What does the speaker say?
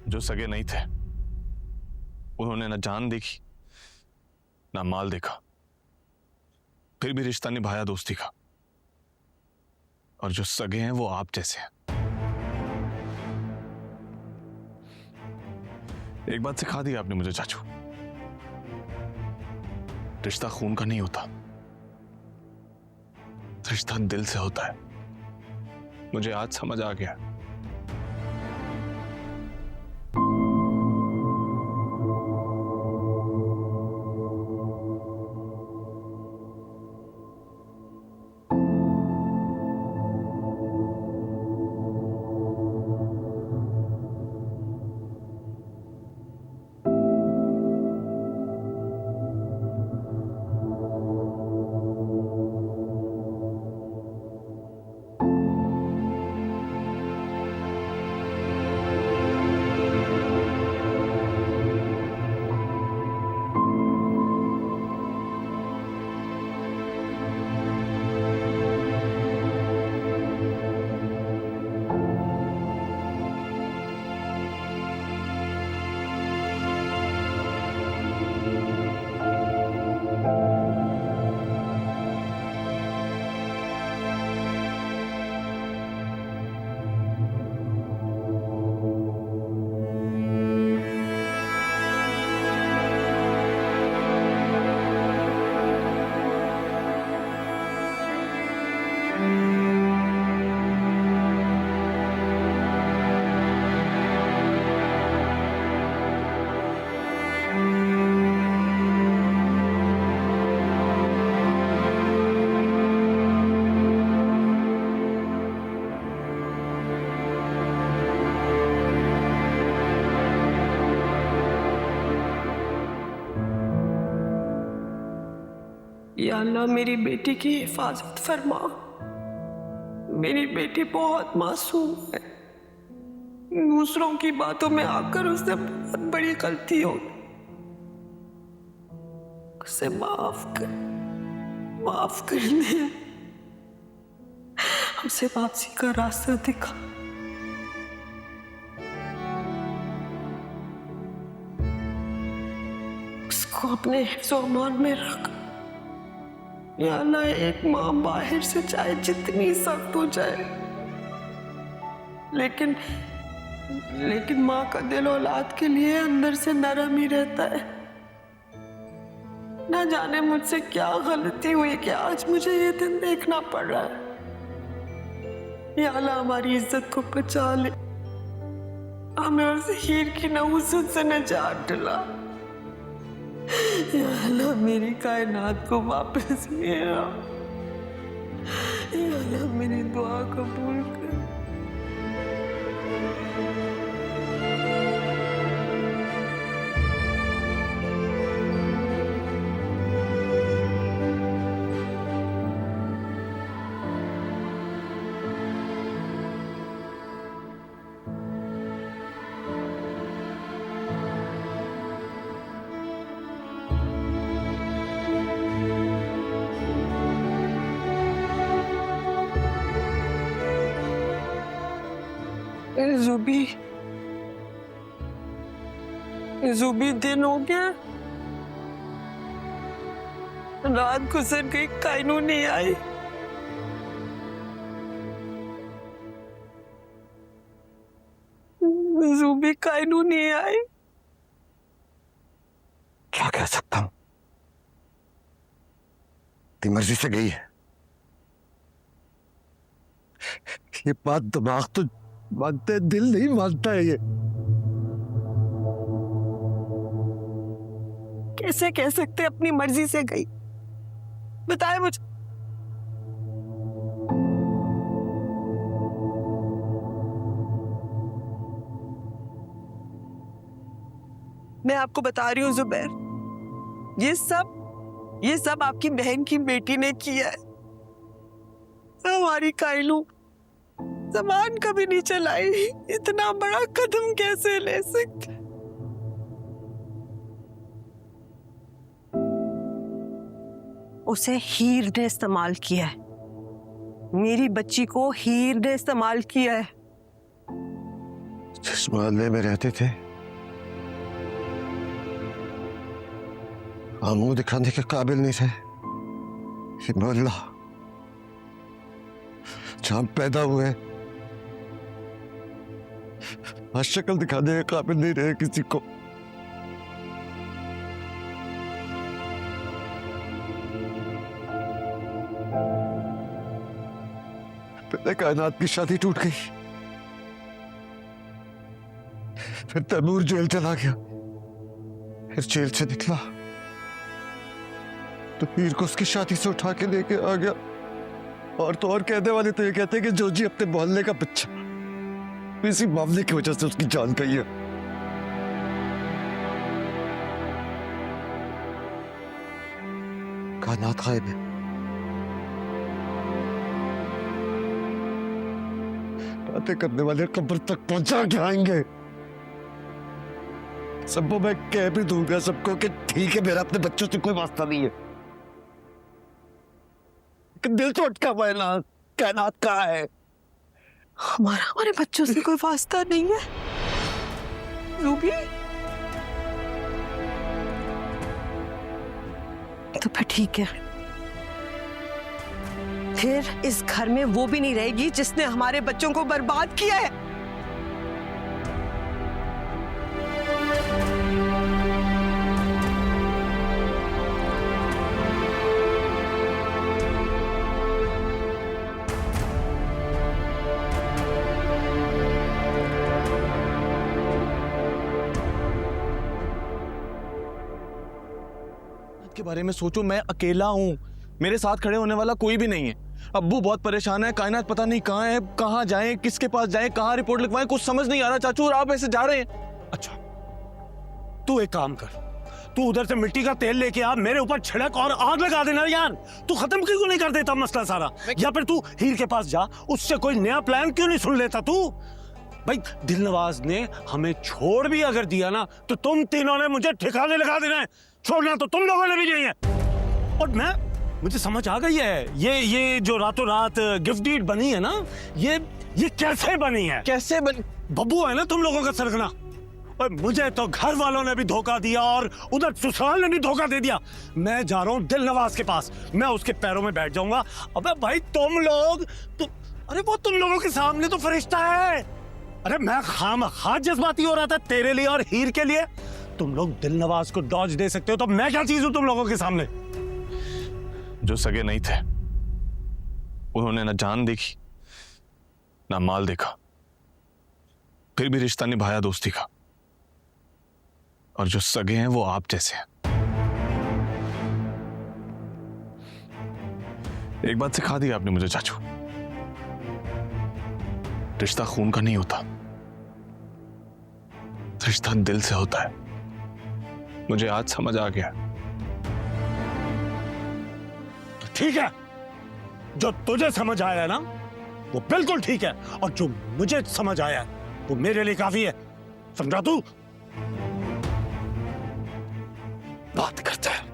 जो सगे नहीं थे उन्होंने न जान देखी ना माल देखा, फिर भी रिश्ता निभाया दोस्ती का। और जो सगे हैं वो आप जैसे हैं। एक बात सिखा दी आपने मुझे चाचू, रिश्ता खून का नहीं होता, रिश्ता दिल से होता है। मुझे आज समझ आ गया। या अल्लाह मेरी बेटी की हिफाजत फरमा। मेरी बेटी बहुत मासूम है, दूसरों की बातों में आकर उसने बहुत बड़ी गलती हो, उसे माफ कर दे, हमसे वापसी का रास्ता दिखा। उसको अपने हिफ्ज़-ओ-अमान में रख। या अल्लाह, एक माँ बाहर से चाहे जितनी सख्त हो जाए, लेकिन माँ का दिल औलाद के लिए अंदर से नरम ही रहता है। ना जाने मुझसे क्या गलती हुई कि आज मुझे ये दिन देखना पड़ रहा है। या अल्लाह, हमारी इज्जत को बचा ले, हमें उस हीर की नहुसत से निजात दिला। या अल्लाह, मेरी कायनात को वापस ले आ। या अल्लाह, मेरी दुआ कबूल कर। ज़ुबी, दिन हो गया, रात गुजर गई, काइनू नहीं आई। ज़ुबी, काइनू नहीं आई। क्या कह सकता हूं, तेरी मर्जी से गई है। ये बात दिमाग तो मानता है, दिल नहीं मानता है। ये कैसे कह सकते अपनी मर्जी से गई? बताए मुझे। मैं आपको बता रही हूँ जुबैर, ये सब आपकी बहन की बेटी ने किया है। हमारी कायलू ज़बान कभी नहीं चलाई, इतना बड़ा कदम कैसे ले सकते? उसे हीर ने इस्तेमाल किया है, मेरी बच्ची को हीर ने इस्तेमाल किया है। जिस मोहल्ले में रहते थे हम मुंह दिखाने के काबिल नहीं थे। ये मोहल्ला जहां पैदा हुए आज शक्ल दिखाने के काबिल नहीं रहे किसी को। पहले कायनात की शादी टूट गई, फिर तैमूर जेल चला गया, फिर जेल से निकला तो हीर को उसकी शादी से उठा के लेके आ गया। और तो और कहने वाले तो ये कहते हैं कि जोजी अपने मोहल्ले का बच्चा, इसी मामले की वजह से उसकी जान गई है। कायनात गायब है। बातें करने वाले कब्र तक पहुंचा के आएंगे। सबको मैं कह भी दूंगा सबको कि ठीक है मेरा अपने बच्चों से कोई वास्ता नहीं है, लेकिन दिल तो अटका हुआ है ना। कायनात कहाँ है? हमारे बच्चों से कोई वास्ता नहीं है रूबी। तो फिर ठीक है, फिर इस घर में वो भी नहीं रहेगी जिसने हमारे बच्चों को बर्बाद किया है। के बारे में सोचो, मैं अकेला हूं, मेरे साथ खड़े होने वाला कोई भी नहीं है। अब्बू बहुत परेशान है, कायनात पता नहीं कहाँ है, कहाँ जाएं, किसके पास जाएं, कहाँ रिपोर्ट लिखवाएं, कुछ समझ नहीं आ रहा चाचू। और आप ऐसे जा रहे हैं। अच्छा, तू एक काम कर, तू उधर से मिट्टी का तेल लेके आ, मेरे ऊपर छिड़क और आग लगा देना यार। तू खत्म क्यों नहीं कर देता मसला सारा? या फिर तू हीर के पास जा, उससे कोई नया प्लान क्यों नहीं सुन लेता तू? भाई दिलनवाज ने हमें छोड़ भी अगर दिया ना तो तुम तीनों ने मुझे ठिकाने लगा देना है। छोड़ना तो तुम लोगों ने भी नहीं है। और मुझे समझ आ गई है ये जो रातों रात गिफ्ट डीड बनी है ना, ये कैसे बनी है? कैसे बनी? बब्बू है ना तुम लोगों का सरगना। और मुझे तो घर वालों ने भी धोखा दिया और उधर ससुराल ने भी धोखा दे दिया। मैं जा रहा हूँ दिलनवाज के पास, मैं उसके पैरों में बैठ जाऊंगा। अबे भाई तुम लोग अरे वो तुम लोगों के सामने तो फरिश्ता है। अरे मैं खामखा जज्बाती हो रहा था तेरे लिए और हीर के लिए। तुम लोग दिलनवाज को डॉज दे सकते हो तो मैं क्या चीज हूं तुम लोगों के सामने? जो सगे नहीं थे उन्होंने ना जान देखी ना माल देखा, फिर भी रिश्ता निभाया दोस्ती का। और जो सगे हैं वो आप जैसे हैं। एक बात सिखा दी आपने मुझे चाचू, रिश्ता खून का नहीं होता, रिश्ता दिल से होता है। मुझे आज समझ आ गया। ठीक है, जो तुझे समझ आया है ना वो बिल्कुल ठीक है, और जो मुझे समझ आया है वो मेरे लिए काफी है। समझा तू? बात करता है